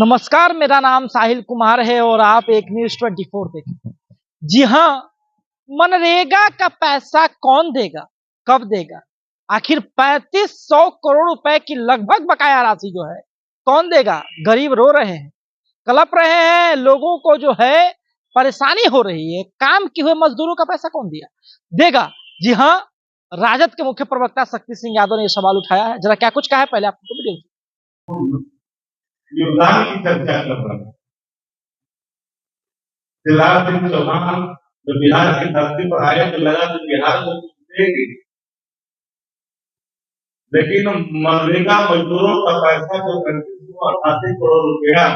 नमस्कार, मेरा नाम साहिल कुमार है और आप एक न्यूज 24 देखें। जी हाँ, मनरेगा का पैसा कौन देगा, कब देगा? आखिर 3500 करोड़ रुपए की लगभग बकाया राशि जो है कौन देगा? गरीब रो रहे हैं, कलप रहे हैं, लोगों को जो है परेशानी हो रही है। काम किए हुए मजदूरों का पैसा कौन दिया देगा? जी हाँ, राजद के मुख्य प्रवक्ता शक्ति सिंह यादव ने यह सवाल उठाया है। जरा क्या कुछ कहा है, पहले आपको वीडियो योगदान की चर्चा कर रहे हैं। शिवराज सिंह चौहान जब बिहार की धरती पर आए तो लगा कि बिहार को देगी, लेकिन मनरेगा मजदूरों का पैसा जो 38 करोड़ रुपया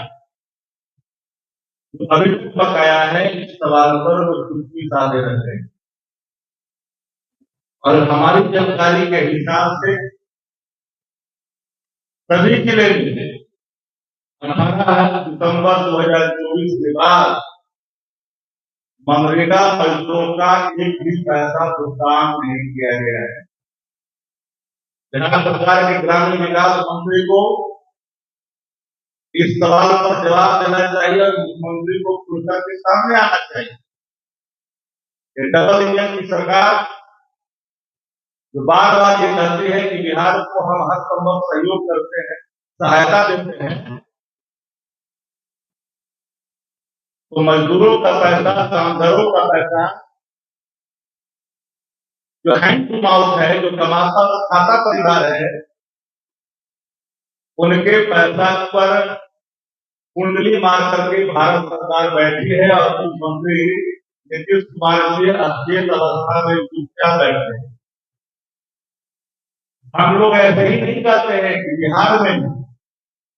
अभी तक बकाया है, इस सवाल पर वो चुप्पी साधे रहते हैं। और हमारी जानकारी के हिसाब से सभी जिले में 18 दिसंबर 2024 के बाद मनरेगा मजदूरों का एक भी पैसा भुगतान नहीं किया गया है। बिहार सरकार के ग्रामीण विकास मंत्री को इस सवाल पर जवाब देना चाहिए और मुख्यमंत्री को खुलकर के सामने आना चाहिए। डबल इंजन की सरकार जो बार बार ये कहती है कि बिहार को हम हर संभव सहयोग करते हैं, सहायता देते हैं, तो मजदूरों का पैसा, कामगारों का पैसा जो हैंड टू माउथ है, जो कमाता खाता परिवार है, उनके पैसा पर कुंडली मार करके भारत सरकार बैठी है और मुख्यमंत्री नीतीश कुमार जी अचेत अवस्था में चुपचाप बैठे हैं। हम लोग ऐसे ही नहीं कहते हैं कि बिहार में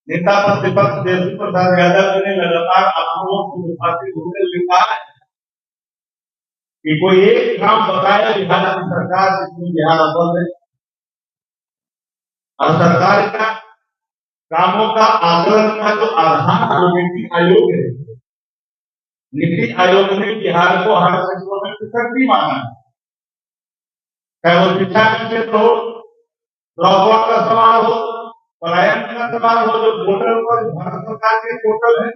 नेता प्रतिपक्ष तेजस्वी प्रसाद यादव जी ने लगातार आप लोगों को मुखातिब होकर लिखा है कि कोई एक काम बताया बिहार की सरकार जिसमें बिहार अव्वल है, और सरकार का कामों का आकलन का जो आधार जो नीति आयोग है, नीति आयोग ने बिहार को हर क्षेत्रों में पिछड़ी माना है। चाहे वो शिक्षा का क्षेत्र हो, ड्रॉपआउट का सवाल हो, पलायन का सवाल हो, जो पोर्टल पर भारत सरकार के पोर्टल है,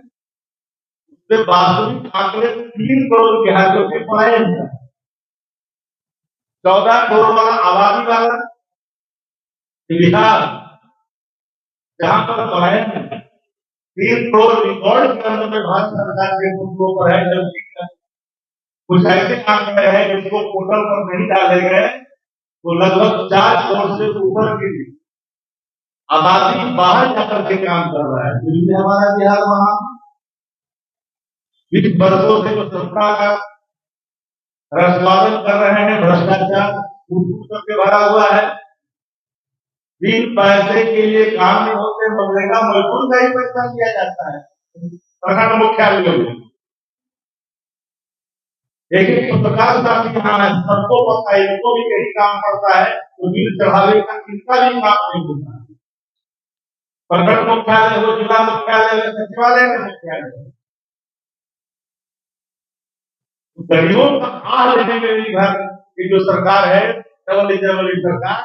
उससे वास्तविक आंकड़े 3 करोड़ बिहारियों के पलायन है। 14 करोड़ वाला आबादी वाला बिहार, जहां पर पलायन 3 करोड़ रिकॉर्ड के अंदर में भारत सरकार के मुद्दों पर है। जबकि कुछ ऐसे आंकड़े हैं जिसको पोर्टल पर नहीं डाले गए, तो लगभग 4 करोड़ से ऊपर की आबादी बाहर जाकर के काम कर रहा है। फिर हमारा बिहार वहां 20 वर्षों से जो सत्ता का रसवादन कर रहे हैं, भ्रष्टाचार सबके भरा हुआ है। 3 पैसे के लिए काम नहीं होते, मनरेगा मजदूर का ही पैसा दिया जाता है प्रखंड मुख्यालयों में। एक पत्रकार साथी यहाँ है, सबको पता है, इनको भी यही काम करता है, तो बिल चढ़ावे का इनका भी काम नहीं होता है। प्रखंड मुख्यालय हो, जिला मुख्यालय, सचिवालय का मुख्यालय, गरीबों का आह लेने में घर की जो सरकार है, डबल इंजन सरकार,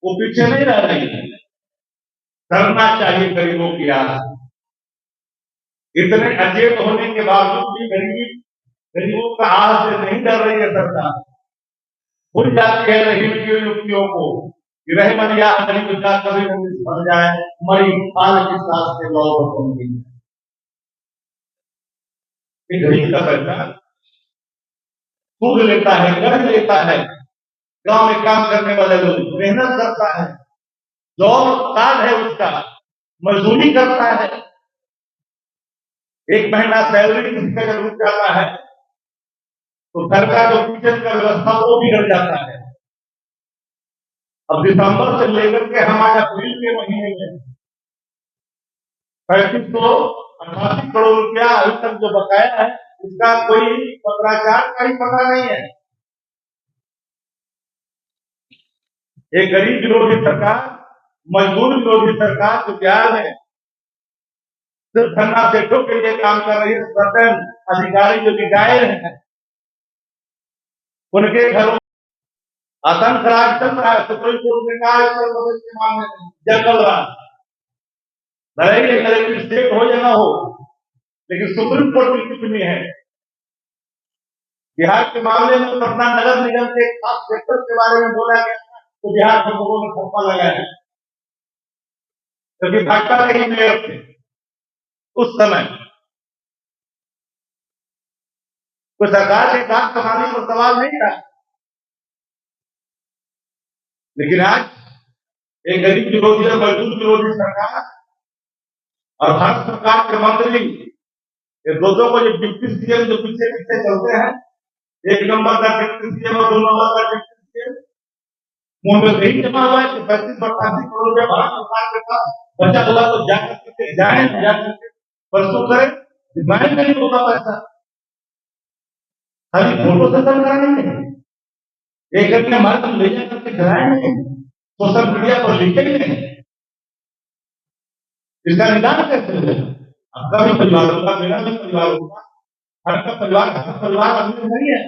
वो पीछे नहीं रह रही है। करना चाहिए गरीबों की आह। इतने अचेत होने के बावजूद भी गरीबों का आह से नहीं डर रही है सरकार। भूल जाती है रहीम की युक्तियों को कि रहे मरिया गरीब का कभी बन जाए, मरी पाल की सांस के लौट बन गई। गरीब का पैसा सूद लेता है, कर्ज लेता है, गांव में काम करने वाले लोग मेहनत करता है, जॉब कार्ड है उसका, मजदूरी करता है, एक महीना सैलरी किसी का रुक जाता है तो घर का जो किचन का व्यवस्था वो बिगड़ जाता है। अब दिसंबर से लेकर के हमारे अप्रैल के महीने में 3588 करोड़ रुपया अभी तक जो बकाया है, उसका कोई पत्राचार का ही पता नहीं है। एक गरीब विरोधी सरकार, मजदूर विरोधी सरकार जो बिहार में सिर्फ धन्ना सेठों के लिए काम कर रही है, स्वतंत्र अधिकारी जो रिटायर हैं, उनके घरों आतंक राज चल रहा है। सुप्रीम कोर्ट ने कहा जंगल राज भले ही कलेक्टर स्टेट हो या ना हो, लेकिन सुप्रीम कोर्ट की टिप्पणी है। बिहार के मामले में पटना नगर निगम के खास सेक्टर के बारे में बोला गया तो बिहार के लोगों ने ठप्पा लगाया, क्योंकि भाजपा के ही मेयर थे उस समय। तो सरकार के काम संभालने पर सवाल नहीं था, लेकिन आज एक गरीब विरोधी और मजदूर विरोधी सरकार और भारत सरकार के मंत्री ये दोनों को जो डिप्टी सीएम जो पीछे पीछे चलते हैं, 1 नंबर का डिप्टी सीएम और 2 नंबर का डिप्टी सीएम, मुंह में नहीं जमा हुआ है कि 35-88 करोड़ रुपया भारत सरकार के पास बचा हुआ, तो जाकर जाए परसों करें, डिमांड नहीं होगा पैसा, खाली फोटो सेशन कराएंगे, एक घंटे हमारे ले जाकर के कराएंगे, सोशल मीडिया पर लिखेंगे, इसका निदान कैसे होगा? आपका भी परिवार होगा, मेरा भी परिवार होगा, हर का परिवार अपने नहीं है,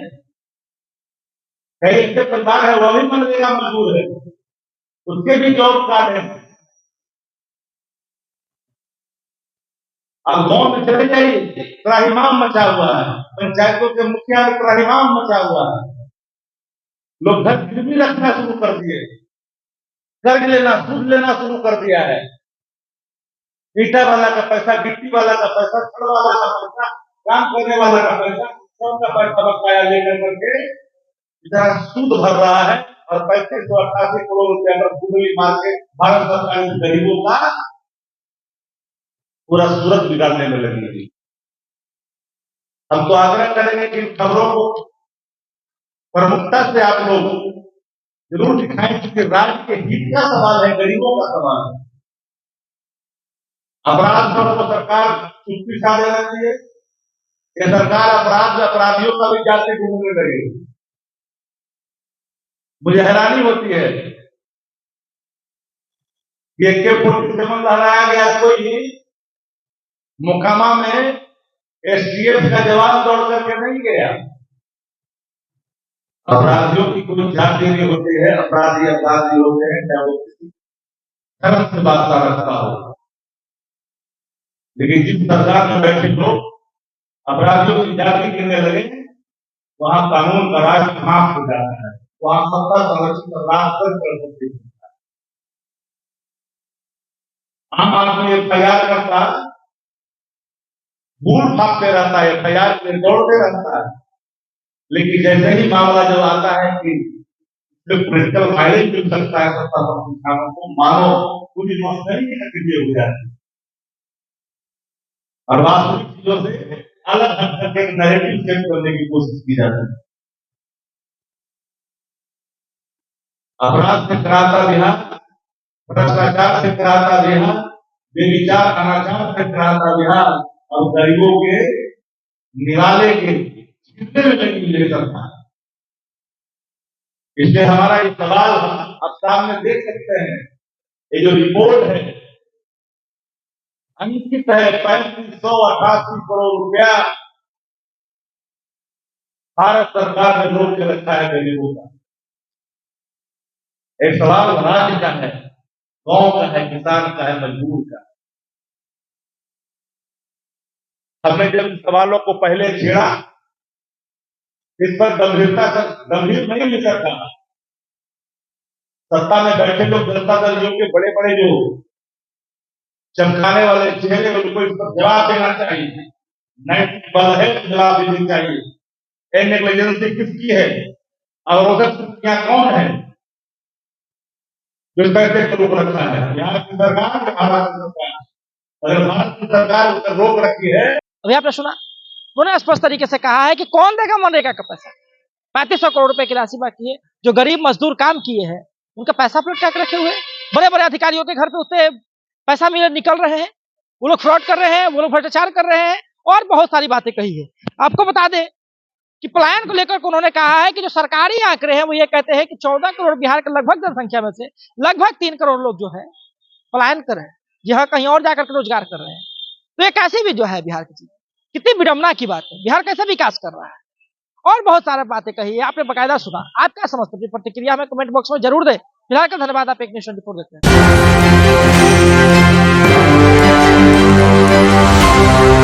कई ऐसे परिवार है वो भी मनरेगा मजदूर है, उसके भी जॉब कार्ड है। अब गांव में चले जाइए, त्राहिमाम मचा हुआ है, पंचायतों के मुखिया में त्राहिमाम मचा हुआ है, लोग घर गिरवी रखना शुरू कर दिए, कर्ज लेना सूद लेना शुरू कर दिया है, ईटा वाला का पैसा, गिट्टी वाला का पैसा, छड़ वाला का पैसा, काम करने वाला का पैसा, सबका पैसा बकाया लेकर करके इतना सूद भर रहा है, और 3588 करोड़ रुपया का गुदली मार के भारत सरकार गरीबों का पूरा सूरत बिगाड़ने में लगी है। हम तो आग्रह करेंगे कि इन खबरों को प्रमुखता से आप लोग जरूर दिखाएं, क्योंकि राज्य के हित का सवाल है, गरीबों का सवाल है। अपराध पर तो सरकार चुप्पी छा देना चाहिए, ये सरकार अपराधियों का भी जाते ढूंढने लगेगी। मुझे हैरानी होती है कि AK-47 लहराया गया, कोई मोकामा में STF का जवान दौड़ करके नहीं गया। अपराधियों की कोई जाति नहीं होती है, अपराधी होते हैं, चाहे वो किसी धर्म से वास्ता रखता हो, लेकिन जिस सरकार में बैठे लोग अपराधियों की जाति गिनने लगे, वहां कानून का राज समाप्त हो जाता है, वहां सत्ता संरक्षित राज कर सकती है। आम आदमी FIR करता है, बूढ़ भागते रहता है, FIR में दौड़ते रहता है, लेकिन जैसे ही मामला जब आता है कि पोलिटिकल फाइलिंग मिल सकता है सत्ता संस्थानों को, मानो पूरी मशीनरी सक्रिय हो जाती है और वास्तविक चीजों से अलग हट करके नैरेटिव सेट करने की कोशिश की जाती है। अपराध से कराता बिहार, भ्रष्टाचार से कराता बिहार, बेविचार अनाचार से कराता बिहार, और गरीबों के निराले के कितने में लगी ले सकता है। इसलिए हमारा ये सवाल आप सामने देख सकते हैं, ये जो रिपोर्ट है अंकित है 3588 करोड़ रुपया भारत सरकार ने रोक के रखा है गरीबों का। एक सवाल राज्य का है, गांव का है, किसान का है, मजदूर का। हमने जब सवालों को पहले छेड़ा, इस पर गंभीर नहीं लिखा था। सत्ता में बैठे लोग जनता दल के बड़े बड़े जो चमकाने वाले चेहरे, उनको इस पर जवाब देना चाहिए, नैतिक बल है तो जवाब देना चाहिए। नेग्लिजेंसी किसकी है, अवरोधक कौन है जो पैसे को रोक रखा है? बिहार की सरकार, महाराष्ट्र सरकार। अगर भारत की सरकार उस पर रोक रखी है। अभी आपने सुना, उन्होंने स्पष्ट तरीके से कहा है कि कौन देगा मनरेगा का पैसा। 3500 करोड़ रुपए की राशि बाकी है, जो गरीब मजदूर काम किए हैं उनका पैसा फ्लड टैक रखे हुए, बड़े बड़े अधिकारियों के घर पे उससे पैसा निकल रहे हैं, वो लोग फ्रॉड कर रहे हैं, वो लोग भ्रष्टाचार कर रहे हैं, और बहुत सारी बातें कही है। आपको बता दें कि पलायन को लेकर उन्होंने कहा है कि जो सरकारी आंकड़े हैं वो ये कहते हैं कि 14 करोड़ बिहार के लगभग जनसंख्या में से लगभग 3 करोड़ लोग जो है पलायन कर रहे हैं, यहाँ कहीं और जाकर के रोजगार कर रहे हैं। तो ये कैसे भी जो है बिहार की चीज, कितनी विडंबना की बात है, बिहार कैसे विकास कर रहा है, और बहुत सारी बातें कही है, आपने बकायदा सुना। आप क्या समझते हैं? प्रतिक्रिया में कमेंट बॉक्स में जरूर दें। फिलहाल का धन्यवाद। आप एक नेशन रिपोर्ट देखते हैं।